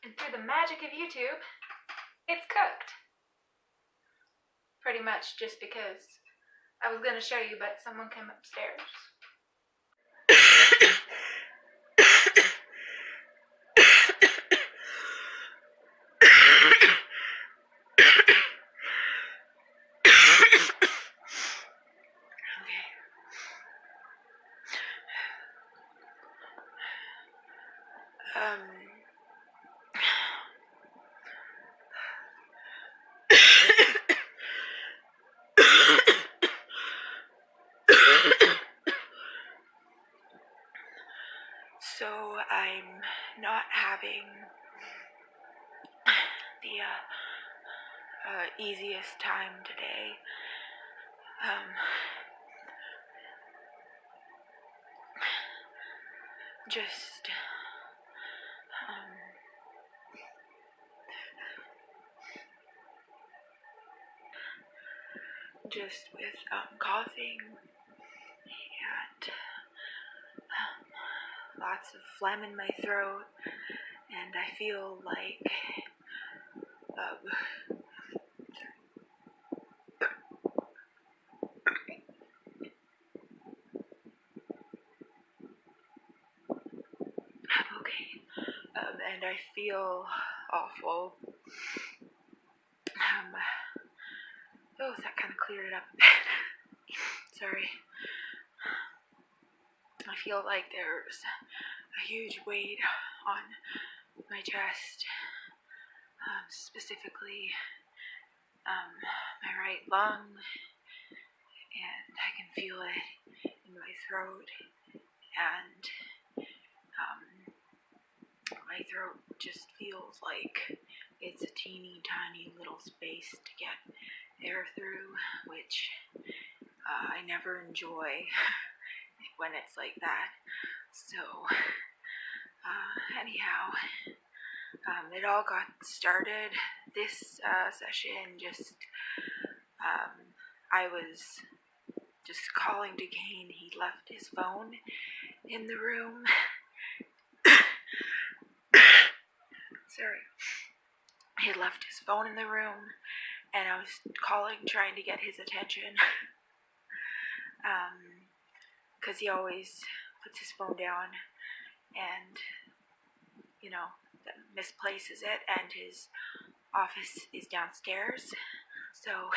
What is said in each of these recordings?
And through the magic of YouTube, it's cooked. Pretty much just because I was going to show you, but someone came upstairs. So I'm not having the easiest time today. Just with coughing and lots of phlegm in my throat, and I feel like I'm okay, and I feel awful. That kind of cleared it up a bit. Sorry. I feel like there's a huge weight on my chest, specifically my right lung, and I can feel it in my throat, and my throat just feels like it's a teeny tiny little space to get air through, which I never enjoy when it's like that. So anyhow, it all got started this session just I was just calling to Kane. He left his phone in the room. Sorry. He had left his phone in the room, and I was calling, trying to get his attention. Because he always puts his phone down and, misplaces it, and his office is downstairs. So,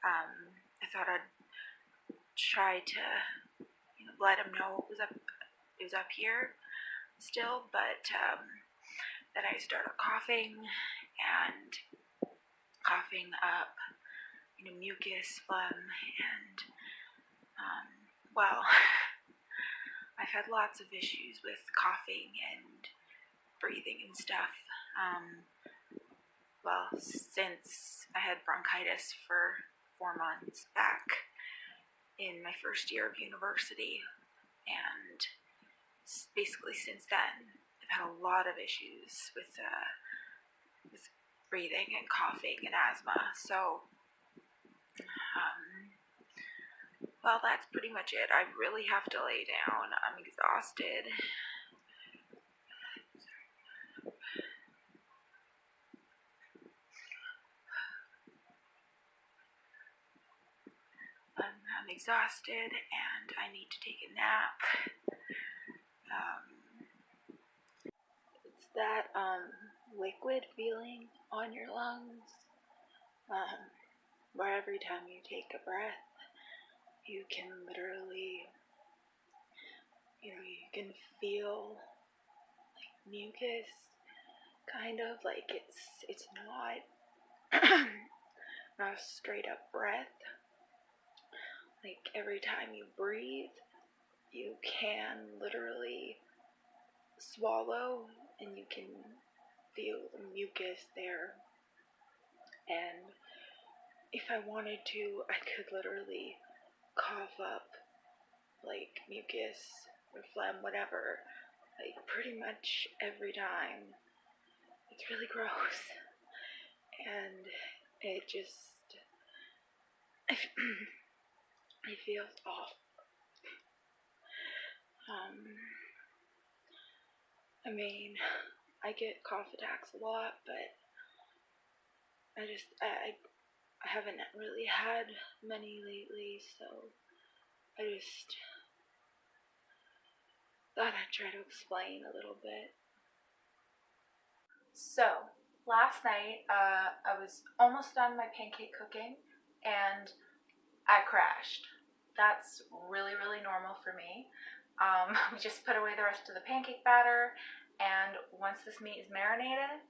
I thought I'd try to, let him know it was up here still, but, then I started coughing up, mucus, phlegm, and, I've had lots of issues with coughing and breathing and stuff, since I had bronchitis for 4 months back in my first year of university, and basically since then, I've had a lot of issues with breathing and coughing and asthma. So, that's pretty much it. I really have to lay down. I'm exhausted. I'm exhausted and I need to take a nap. It's that liquid feeling on your lungs, where every time you take a breath, you can literally, you can feel like mucus, kind of like it's not not a straight up breath. Like every time you breathe, you can literally swallow and you can feel the mucus there. And if I wanted to, I could literally cough up like mucus or phlegm, whatever, like pretty much every time. It's really gross. And it just, it feels awful. I get cough attacks a lot, but I haven't really had many lately, so I just thought I'd try to explain a little bit. So, last night, I was almost done my pancake cooking, and I crashed. That's really, really normal for me. We just put away the rest of the pancake batter, and once this meat is marinated,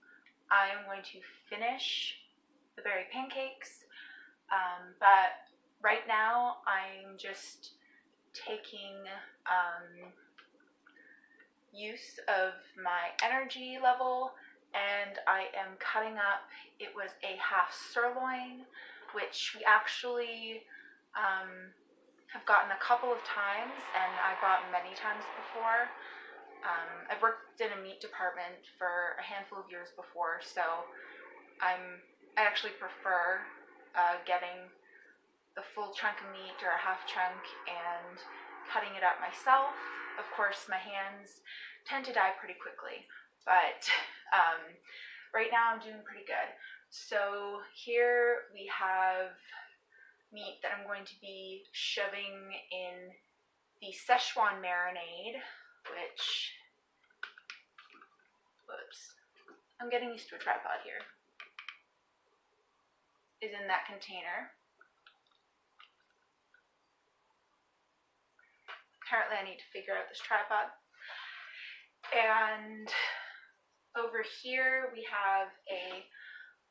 I am going to finish the berry pancakes. But right now, I'm just taking use of my energy level, and I am cutting up. It was a half sirloin, which we actually have gotten a couple of times, and I bought many times before. I've worked in a meat department for a handful of years before, so I actually prefer getting the full chunk of meat or a half chunk and cutting it up myself. Of course, my hands tend to die pretty quickly, but right now I'm doing pretty good. So here we have meat that I'm going to be shoving in the Szechuan marinade, which, whoops, I'm getting used to a tripod here, is in that container. Apparently I need to figure out this tripod. And over here we have a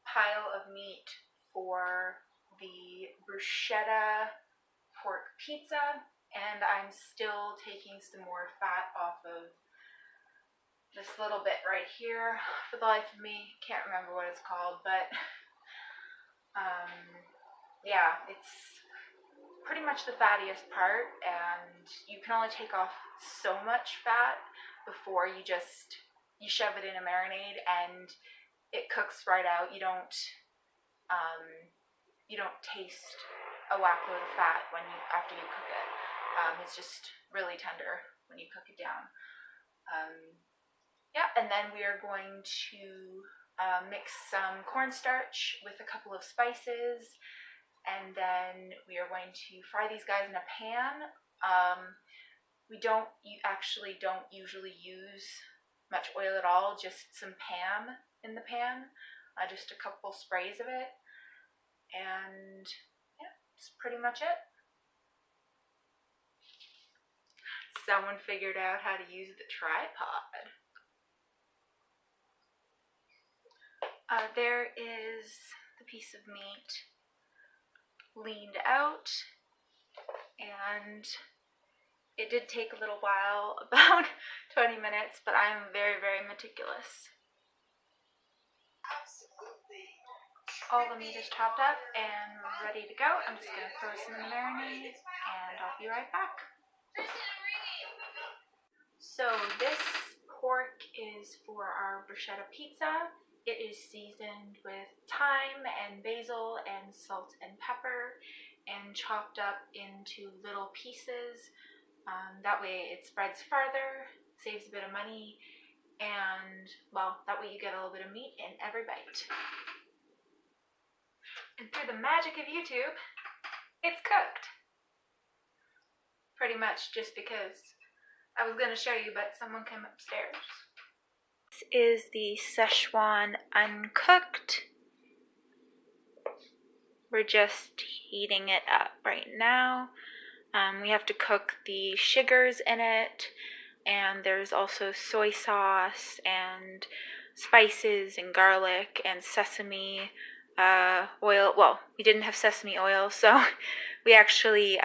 pile of meat for the bruschetta pork pizza, and I'm still taking some more fat off of this little bit right here. For the life of me, can't remember what it's called, but yeah, it's pretty much the fattiest part, and you can only take off so much fat before you shove it in a marinade, and it cooks right out. You don't taste a whack load of fat after you cook it. It's just really tender when you cook it down. Yeah, and then we are going to mix some cornstarch with a couple of spices, and then we are going to fry these guys in a pan. We actually don't usually use much oil at all, just some Pam in the pan, just a couple sprays of it, and yeah, that's pretty much it. Someone figured out how to use the tripod. There is the piece of meat leaned out, and it did take a little while, about 20 minutes, but I'm very, very meticulous. All the meat is chopped up and ready to go. I'm just going to throw some in the marinade, and I'll be right back. So this pork is for our bruschetta pizza. It is seasoned with thyme and basil and salt and pepper and chopped up into little pieces. That way it spreads farther, saves a bit of money, and, well, that way you get a little bit of meat in every bite. And through the magic of YouTube, it's cooked. Pretty much just because I was going to show you, but someone came upstairs. This is the Szechuan uncooked. We're just heating it up right now. We have to cook the sugars in it, and there's also soy sauce and spices and garlic and sesame oil. Well, we didn't have sesame oil, so we actually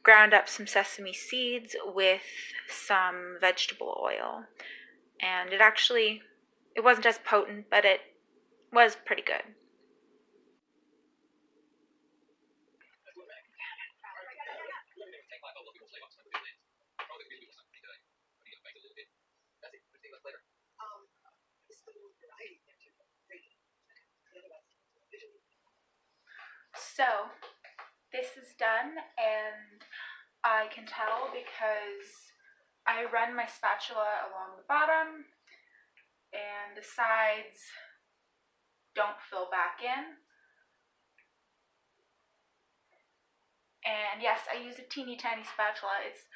ground up some sesame seeds with some vegetable oil, and it wasn't as potent, but it was pretty good. So this is done, and I can tell because I run my spatula along the bottom, and the sides don't fill back in. And yes, I use a teeny tiny spatula. It's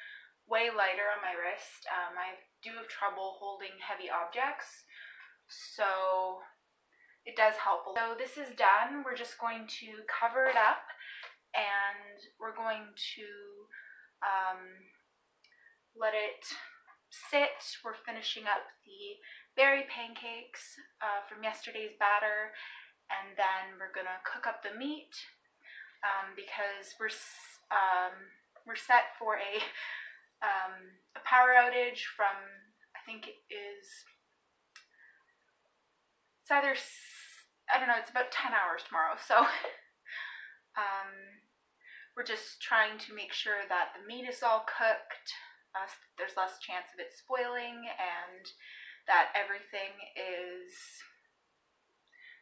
way lighter on my wrist. I do have trouble holding heavy objects, so it does help. So this is done. We're just going to cover it up, and we're going to let it sit. We're finishing up the berry pancakes from yesterday's batter, and then we're gonna cook up the meat because we're set for a power outage from, I think it is, it's either, I don't know, it's about 10 hours tomorrow, so we're just trying to make sure that the meat is all cooked, there's less chance of it spoiling, and that everything is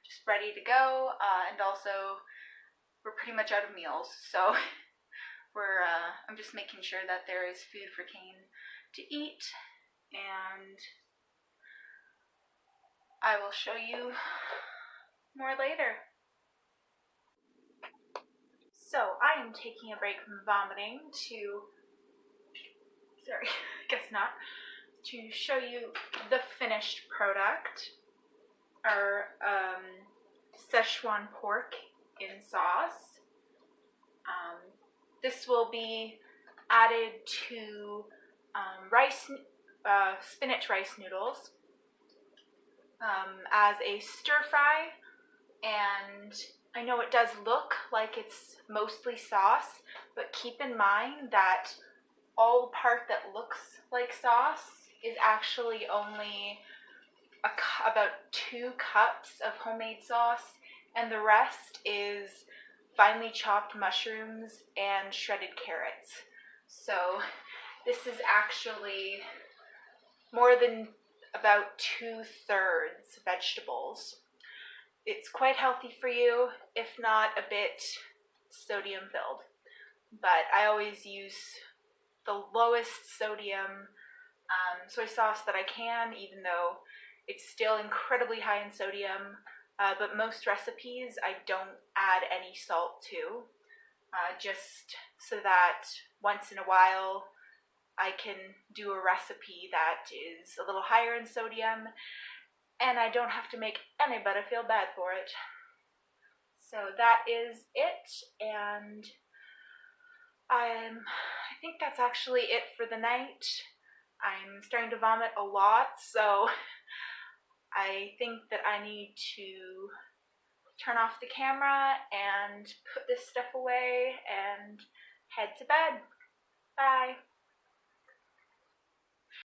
just ready to go, and also we're pretty much out of meals, so I'm just making sure that there is food for Kane to eat, and I will show you more later. So I am taking a break from vomiting I guess not, to show you the finished product, our Szechuan pork in sauce. This will be added to spinach rice noodles as a stir fry, and I know it does look like it's mostly sauce, but keep in mind that all the part that looks like sauce is actually only about 2 cups of homemade sauce, and the rest is finely chopped mushrooms and shredded carrots. So this is actually more than about 2/3 vegetables. It's quite healthy for you, if not a bit sodium filled. But I always use the lowest sodium soy sauce that I can, even though it's still incredibly high in sodium. But most recipes I don't add any salt to, just so that once in a while I can do a recipe that is a little higher in sodium and I don't have to make anybody feel bad for it. So that is it, and I think that's actually it for the night. I'm starting to vomit a lot, so I think that I need to turn off the camera and put this stuff away and head to bed. Bye.